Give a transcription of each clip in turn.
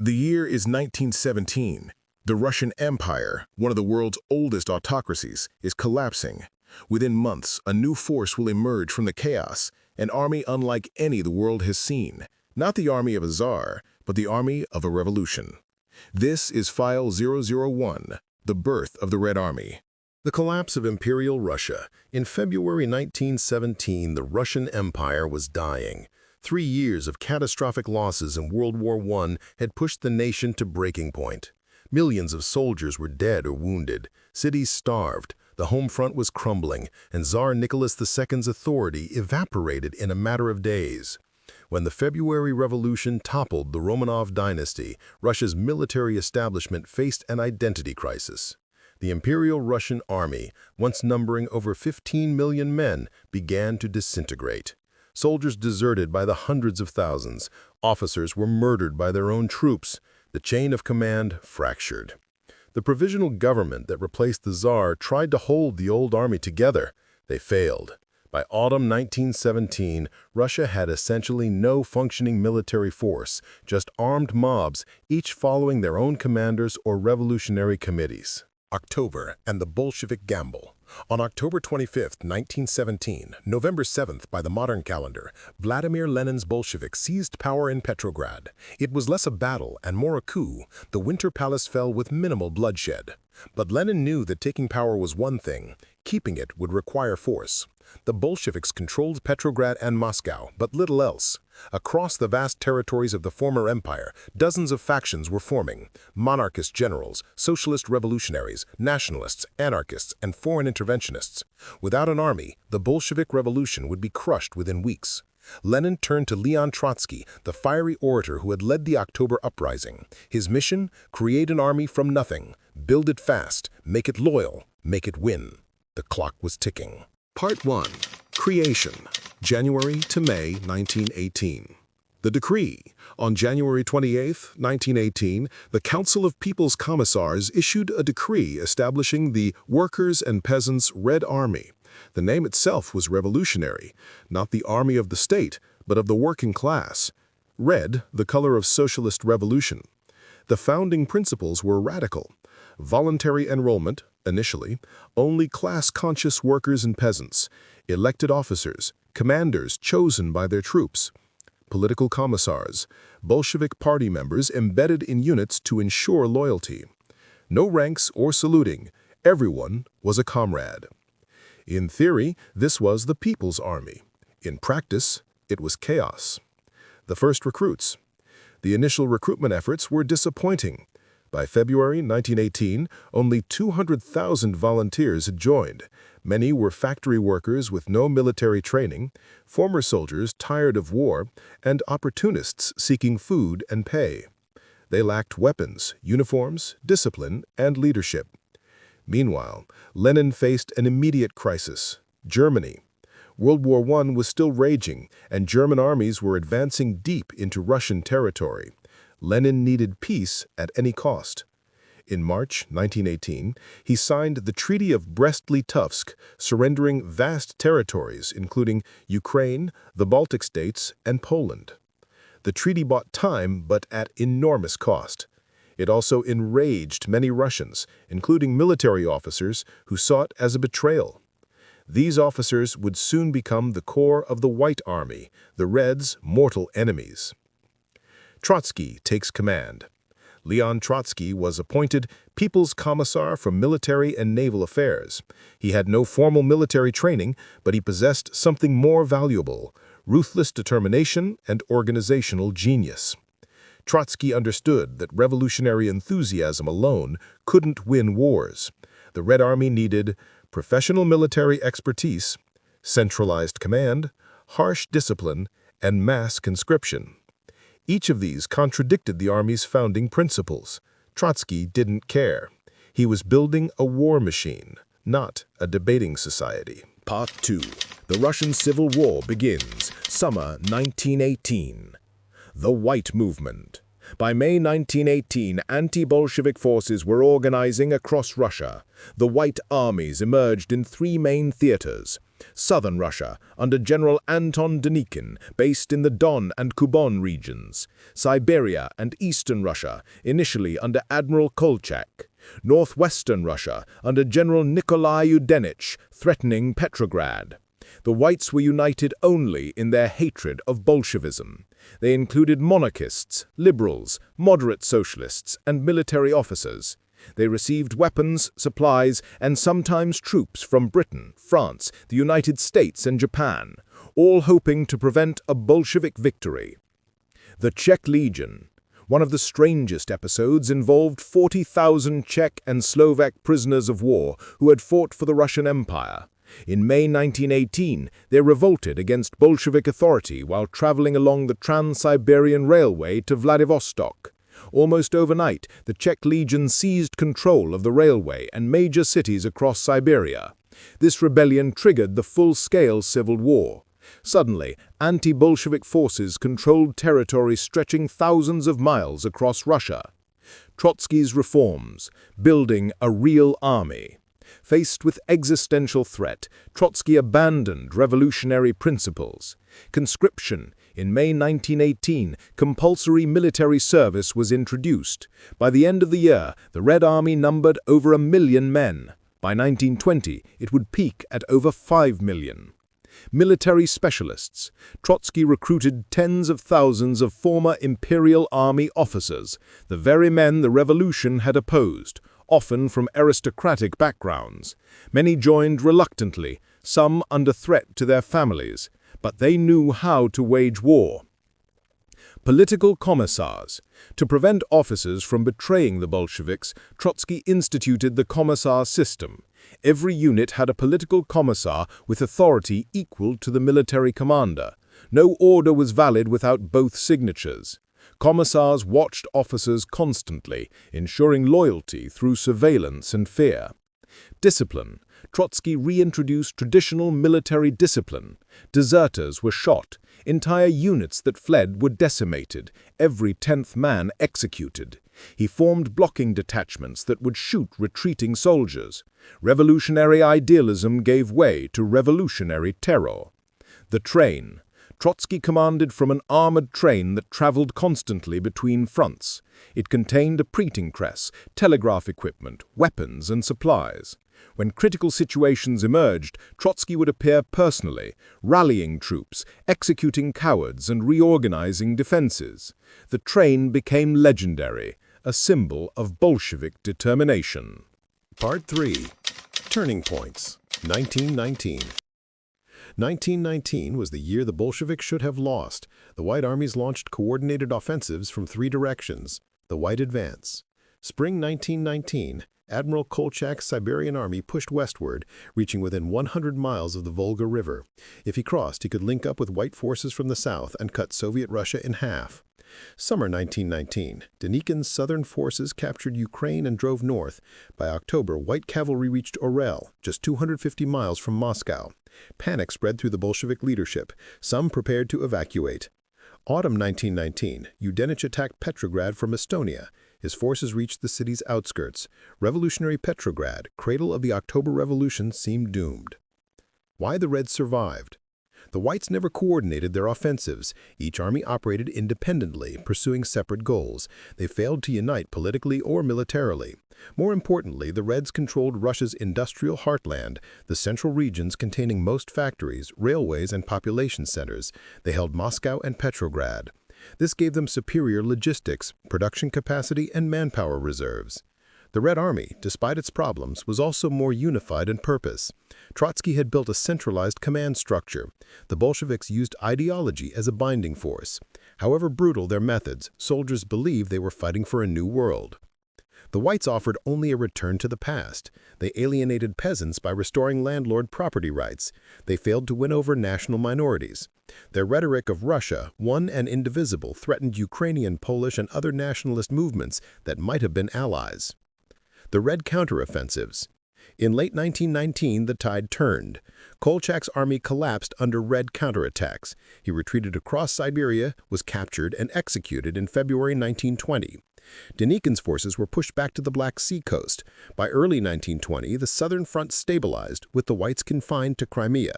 The year is 1917. The Russian Empire, one of the world's oldest autocracies, is collapsing. Within months, a new force will emerge from the chaos, an army unlike any the world has seen. Not the army of a czar, but the army of a revolution. This is File 001, The Birth of the Red Army. The collapse of Imperial Russia. In February 1917, the Russian Empire was dying. 3 years of catastrophic losses in World War I had pushed the nation to breaking point. Millions of soldiers were dead or wounded, cities starved, the home front was crumbling, and Tsar Nicholas II's authority evaporated in a matter of days. When the February Revolution toppled the Romanov dynasty, Russia's military establishment faced an identity crisis. The Imperial Russian Army, once numbering over 15 million men, began to disintegrate. Soldiers deserted by the hundreds of thousands. Officers were murdered by their own troops. The chain of command fractured. The provisional government that replaced the Tsar tried to hold the old army together. They failed. By autumn 1917, Russia had essentially no functioning military force, just armed mobs, each following their own commanders or revolutionary committees. October and the Bolshevik gamble. On October 25, 1917, November 7th by the modern calendar, Vladimir Lenin's Bolsheviks seized power in Petrograd. It was less a battle and more a coup. The Winter Palace fell with minimal bloodshed. But Lenin knew that taking power was one thing. Keeping it would require force. The Bolsheviks controlled Petrograd and Moscow, but little else. Across the vast territories of the former empire, dozens of factions were forming. Monarchist generals, socialist revolutionaries, nationalists, anarchists, and foreign interventionists. Without an army, the Bolshevik Revolution would be crushed within weeks. Lenin turned to Leon Trotsky, the fiery orator who had led the October uprising. His mission? Create an army from nothing. Build it fast. Make it loyal. Make it win. The clock was ticking. Part 1. Creation. January to May 1918. The decree. On January 28, 1918, the Council of People's Commissars issued a decree establishing the Workers' and Peasants' Red Army. The name itself was revolutionary, not the army of the state, but of the working class. Red, the color of socialist revolution. The founding principles were radical. Voluntary enrollment, initially, only class-conscious workers and peasants, elected officers, commanders chosen by their troops, political commissars, Bolshevik party members embedded in units to ensure loyalty. No ranks or saluting, everyone was a comrade. In theory, this was the People's Army. In practice, it was chaos. The first recruits. The initial recruitment efforts were disappointing. By February 1918, only 200,000 volunteers had joined. Many were factory workers with no military training, former soldiers tired of war, and opportunists seeking food and pay. They lacked weapons, uniforms, discipline, and leadership. Meanwhile, Lenin faced an immediate crisis: Germany. World War I was still raging, and German armies were advancing deep into Russian territory. Lenin needed peace at any cost. In March 1918, he signed the Treaty of Brest-Litovsk, surrendering vast territories, including Ukraine, the Baltic states, and Poland. The treaty bought time, but at enormous cost. It also enraged many Russians, including military officers, who saw it as a betrayal. These officers would soon become the core of the White Army, the Reds' mortal enemies. Trotsky takes command. Leon Trotsky was appointed People's Commissar for Military and Naval Affairs. He had no formal military training, but he possessed something more valuable: ruthless determination and organizational genius. Trotsky understood that revolutionary enthusiasm alone couldn't win wars. The Red Army needed professional military expertise, centralized command, harsh discipline, and mass conscription. Each of these contradicted the Army's founding principles. Trotsky didn't care. He was building a war machine, not a debating society. Part 2. The Russian Civil War begins, summer 1918. The White Movement. By May 1918, anti-Bolshevik forces were organizing across Russia. The White Armies emerged in 3 main theaters: Southern Russia, under General Anton Denikin, based in the Don and Kuban regions. Siberia and Eastern Russia, initially under Admiral Kolchak. Northwestern Russia, under General Nikolai Yudenich, threatening Petrograd. The Whites were united only in their hatred of Bolshevism. They included monarchists, liberals, moderate socialists, and military officers. They received weapons, supplies, and sometimes troops from Britain, France, the United States, and Japan, all hoping to prevent a Bolshevik victory. The Czech Legion. One of the strangest episodes involved 40,000 Czech and Slovak prisoners of war who had fought for the Russian Empire. In May 1918, they revolted against Bolshevik authority while traveling along the Trans-Siberian Railway to Vladivostok. Almost overnight, the Czech Legion seized control of the railway and major cities across Siberia. This rebellion triggered the full-scale civil war. Suddenly, anti-Bolshevik forces controlled territory stretching thousands of miles across Russia. Trotsky's reforms, building a real army. Faced with existential threat, Trotsky abandoned revolutionary principles. Conscription. In May 1918, compulsory military service was introduced. By the end of the year, the Red Army numbered over 1 million men. By 1920, it would peak at over 5 million. Military specialists. Trotsky recruited tens of thousands of former Imperial Army officers, the very men the revolution had opposed, often from aristocratic backgrounds. Many joined reluctantly, some under threat to their families, but they knew how to wage war. Political commissars. To prevent officers from betraying the Bolsheviks, Trotsky instituted the commissar system. Every unit had a political commissar with authority equal to the military commander. No order was valid without both signatures. Commissars watched officers constantly, ensuring loyalty through surveillance and fear. Discipline. Trotsky reintroduced traditional military discipline. Deserters were shot. Entire units that fled were decimated. Every 10th man executed. He formed blocking detachments that would shoot retreating soldiers. Revolutionary idealism gave way to revolutionary terror. The train. Trotsky commanded from an armored train that traveled constantly between fronts. It contained a printing press, telegraph equipment, weapons, and supplies. When critical situations emerged, Trotsky would appear personally, rallying troops, executing cowards, and reorganizing defenses. The train became legendary, a symbol of Bolshevik determination. Part 3. Turning Points. 1919. 1919 was the year the Bolsheviks should have lost. The White armies launched coordinated offensives from 3 directions. The White Advance. Spring 1919, Admiral Kolchak's Siberian army pushed westward, reaching within 100 miles of the Volga River. If he crossed, he could link up with White forces from the south and cut Soviet Russia in half. Summer 1919, Denikin's southern forces captured Ukraine and drove north. By October, White cavalry reached Orel, just 250 miles from Moscow. Panic spread through the Bolshevik leadership. Some prepared to evacuate. Autumn 1919, Yudenich attacked Petrograd from Estonia. His forces reached the city's outskirts. Revolutionary Petrograd, cradle of the October Revolution, seemed doomed. Why the Reds survived? The Whites never coordinated their offensives. Each army operated independently, pursuing separate goals. They failed to unite politically or militarily. More importantly, the Reds controlled Russia's industrial heartland, the central regions containing most factories, railways, and population centers. They held Moscow and Petrograd. This gave them superior logistics, production capacity, and manpower reserves. The Red Army, despite its problems, was also more unified in purpose. Trotsky had built a centralized command structure. The Bolsheviks used ideology as a binding force. However brutal their methods, soldiers believed they were fighting for a new world. The Whites offered only a return to the past. They alienated peasants by restoring landlord property rights. They failed to win over national minorities. Their rhetoric of Russia, one and indivisible, threatened Ukrainian, Polish, and other nationalist movements that might have been allies. The Red counteroffensives. In late 1919, the tide turned. Kolchak's army collapsed under Red counterattacks. He retreated across Siberia, was captured, and executed in February 1920. Denikin's forces were pushed back to the Black Sea coast. By early 1920, the southern front stabilized, with the Whites confined to Crimea.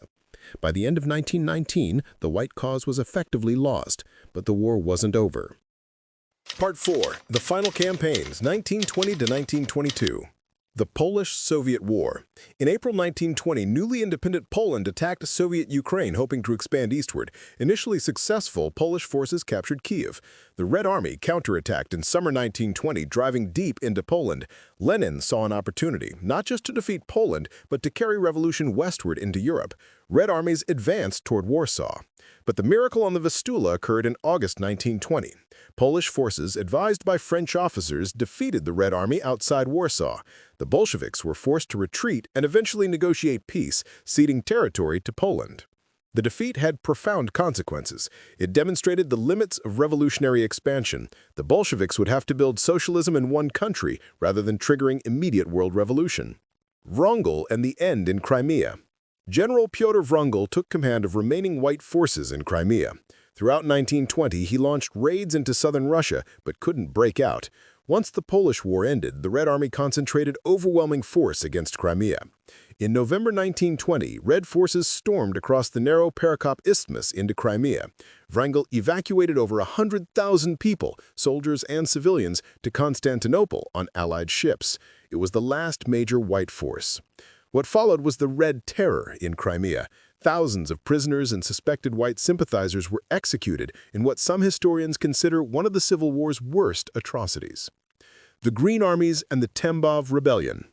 By the end of 1919, the White cause was effectively lost, but the war wasn't over. Part 4. The Final Campaigns, 1920 to 1922. The Polish-Soviet War. In April 1920, newly independent Poland attacked Soviet Ukraine, hoping to expand eastward. Initially successful, Polish forces captured Kiev. The Red Army counterattacked in summer 1920, driving deep into Poland. Lenin saw an opportunity, not just to defeat Poland, but to carry revolution westward into Europe. Red armies advanced toward Warsaw. But the miracle on the Vistula occurred in August 1920. Polish forces, advised by French officers, defeated the Red Army outside Warsaw. The Bolsheviks were forced to retreat and eventually negotiate peace, ceding territory to Poland. The defeat had profound consequences. It demonstrated the limits of revolutionary expansion. The Bolsheviks would have to build socialism in one country rather than triggering immediate world revolution. Wrangel and the end in Crimea. General Pyotr Wrangel took command of remaining White forces in Crimea. Throughout 1920, he launched raids into southern Russia, but couldn't break out. Once the Polish War ended, the Red Army concentrated overwhelming force against Crimea. In November 1920, Red forces stormed across the narrow Perekop Isthmus into Crimea. Wrangel evacuated over 100,000 people, soldiers and civilians, to Constantinople on Allied ships. It was the last major White force. What followed was the Red Terror in Crimea. Thousands of prisoners and suspected White sympathizers were executed in what some historians consider one of the Civil War's worst atrocities. The Green Armies and the Tambov Rebellion.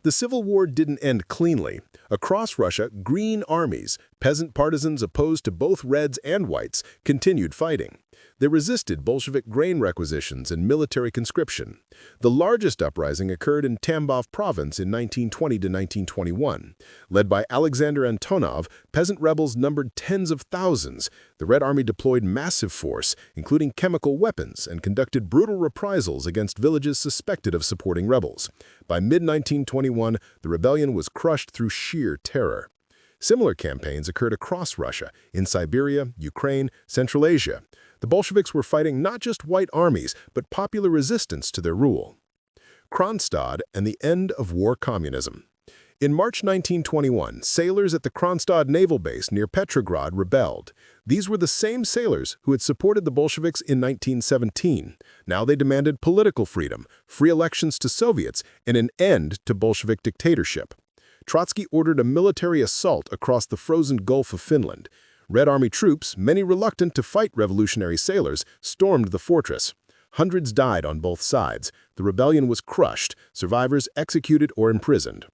The Civil War didn't end cleanly. Across Russia, Green Armies, peasant partisans opposed to both Reds and Whites, continued fighting. They resisted Bolshevik grain requisitions and military conscription. The largest uprising occurred in Tambov province in 1920 to 1921. Led by Alexander Antonov, peasant rebels numbered tens of thousands. The Red Army deployed massive force, including chemical weapons, and conducted brutal reprisals against villages suspected of supporting rebels. By mid-1921, the rebellion was crushed through sheer terror. Similar campaigns occurred across Russia, in Siberia, Ukraine, Central Asia. The Bolsheviks were fighting not just White armies, but popular resistance to their rule. Kronstadt and the end of war communism. In March 1921, sailors at the Kronstadt naval base near Petrograd rebelled. These were the same sailors who had supported the Bolsheviks in 1917. Now they demanded political freedom, free elections to Soviets, and an end to Bolshevik dictatorship. Trotsky ordered a military assault across the frozen Gulf of Finland. Red Army troops, many reluctant to fight revolutionary sailors, stormed the fortress. Hundreds died on both sides. The rebellion was crushed, survivors executed or imprisoned.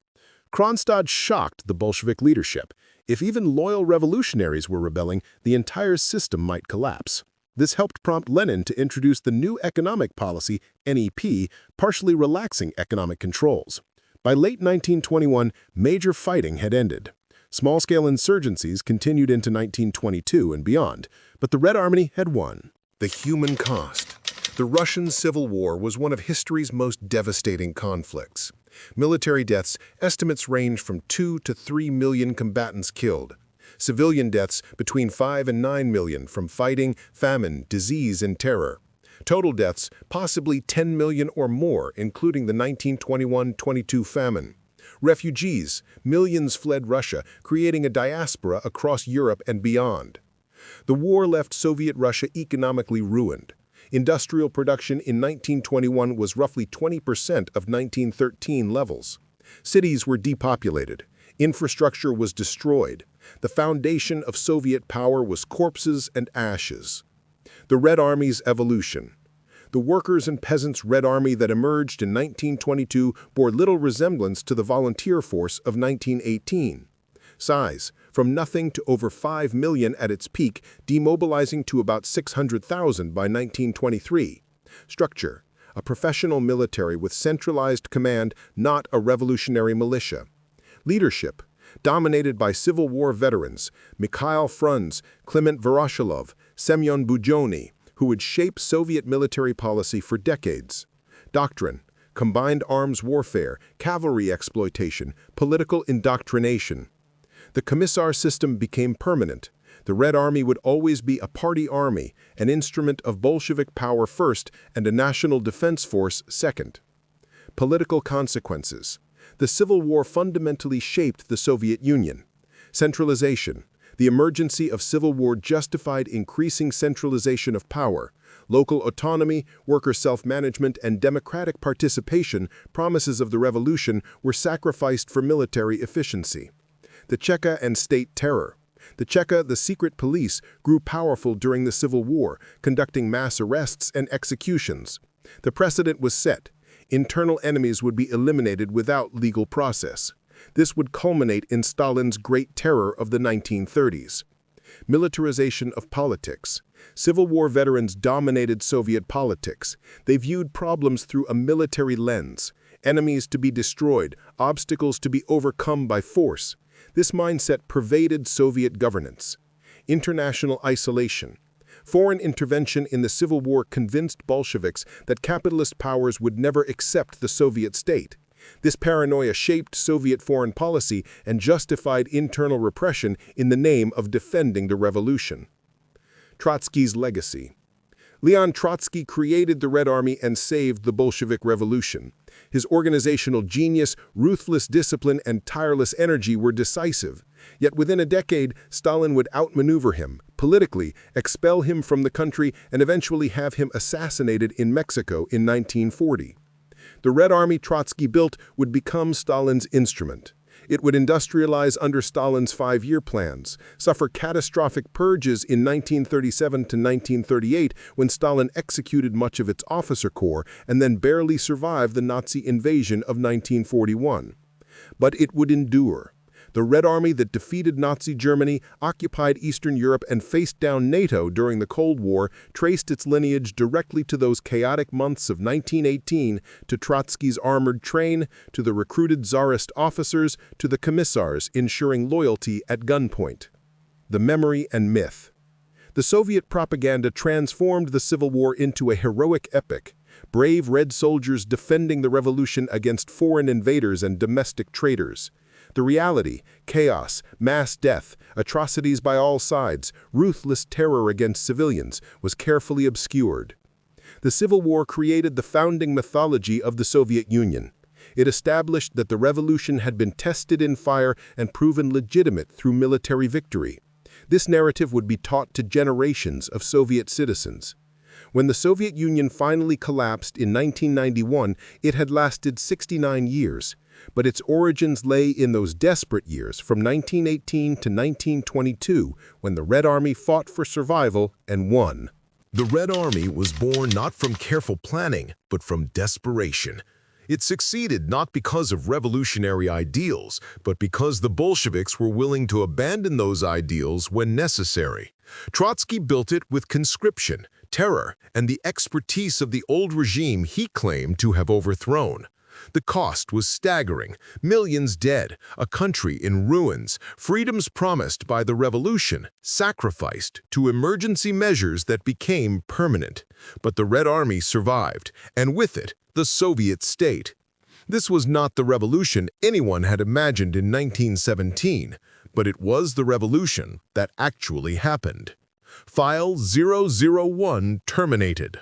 Kronstadt shocked the Bolshevik leadership. If even loyal revolutionaries were rebelling, the entire system might collapse. This helped prompt Lenin to introduce the new economic policy, NEP, partially relaxing economic controls. By late 1921, major fighting had ended. Small-scale insurgencies continued into 1922 and beyond, but the Red Army had won. The human cost. The Russian Civil War was one of history's most devastating conflicts. Military deaths, estimates range from 2 to 3 million combatants killed. Civilian deaths between 5 and 9 million from fighting, famine, disease, and terror. Total deaths, possibly 10 million or more, including the 1921-22 famine. Refugees, millions fled Russia, creating a diaspora across Europe and beyond. The war left Soviet Russia economically ruined. Industrial production in 1921 was roughly 20% of 1913 levels. Cities were depopulated. Infrastructure was destroyed. The foundation of Soviet power was corpses and ashes. The Red Army's evolution. The workers' and peasants' Red Army that emerged in 1922 bore little resemblance to the volunteer force of 1918. Size, from nothing to over 5 million at its peak, demobilizing to about 600,000 by 1923. Structure, a professional military with centralized command, not a revolutionary militia. Leadership, dominated by Civil War veterans, Mikhail Frunze, Clement Voroshilov, Semyon Bujony, who would shape Soviet military policy for decades. Doctrine, combined arms warfare, cavalry exploitation, political indoctrination. The Commissar system became permanent. The Red Army would always be a party army, an instrument of Bolshevik power first and a national defense force second. Political consequences. The Civil War fundamentally shaped the Soviet Union. Centralization. The emergency of civil war justified increasing centralization of power. Local autonomy, worker self-management, and democratic participation, promises of the revolution, were sacrificed for military efficiency. The Cheka and state terror. The Cheka, the secret police, grew powerful during the Civil War, conducting mass arrests and executions. The precedent was set. Internal enemies would be eliminated without legal process. This would culminate in Stalin's Great Terror of the 1930s. Militarization of politics. Civil War veterans dominated Soviet politics. They viewed problems through a military lens. Enemies to be destroyed, obstacles to be overcome by force. This mindset pervaded Soviet governance. International isolation. Foreign intervention in the Civil War convinced Bolsheviks that capitalist powers would never accept the Soviet state. This paranoia shaped Soviet foreign policy and justified internal repression in the name of defending the revolution. Trotsky's legacy. Leon Trotsky created the Red Army and saved the Bolshevik Revolution. His organizational genius, ruthless discipline, and tireless energy were decisive. Yet within a decade, Stalin would outmaneuver him, politically, expel him from the country, and eventually have him assassinated in Mexico in 1940. The Red Army Trotsky built would become Stalin's instrument. It would industrialize under Stalin's 5-year plans, suffer catastrophic purges in 1937 to 1938 when Stalin executed much of its officer corps, and then barely survive the Nazi invasion of 1941. But it would endure. The Red Army that defeated Nazi Germany, occupied Eastern Europe, and faced down NATO during the Cold War traced its lineage directly to those chaotic months of 1918, to Trotsky's armored train, to the recruited Tsarist officers, to the commissars ensuring loyalty at gunpoint. The memory and myth. The Soviet propaganda transformed the Civil War into a heroic epic. Brave Red soldiers defending the revolution against foreign invaders and domestic traitors. The reality, chaos, mass death, atrocities by all sides, ruthless terror against civilians, was carefully obscured. The Civil War created the founding mythology of the Soviet Union. It established that the revolution had been tested in fire and proven legitimate through military victory. This narrative would be taught to generations of Soviet citizens. When the Soviet Union finally collapsed in 1991, it had lasted 69 years. But its origins lay in those desperate years from 1918 to 1922, when the Red Army fought for survival and won. The Red Army was born not from careful planning, but from desperation. It succeeded not because of revolutionary ideals, but because the Bolsheviks were willing to abandon those ideals when necessary. Trotsky built it with conscription, terror, and the expertise of the old regime he claimed to have overthrown. The cost was staggering: millions dead, a country in ruins, freedoms promised by the revolution, sacrificed to emergency measures that became permanent. But the Red Army survived, and with it, the Soviet state. This was not the revolution anyone had imagined in 1917, but it was the revolution that actually happened. File 001 terminated.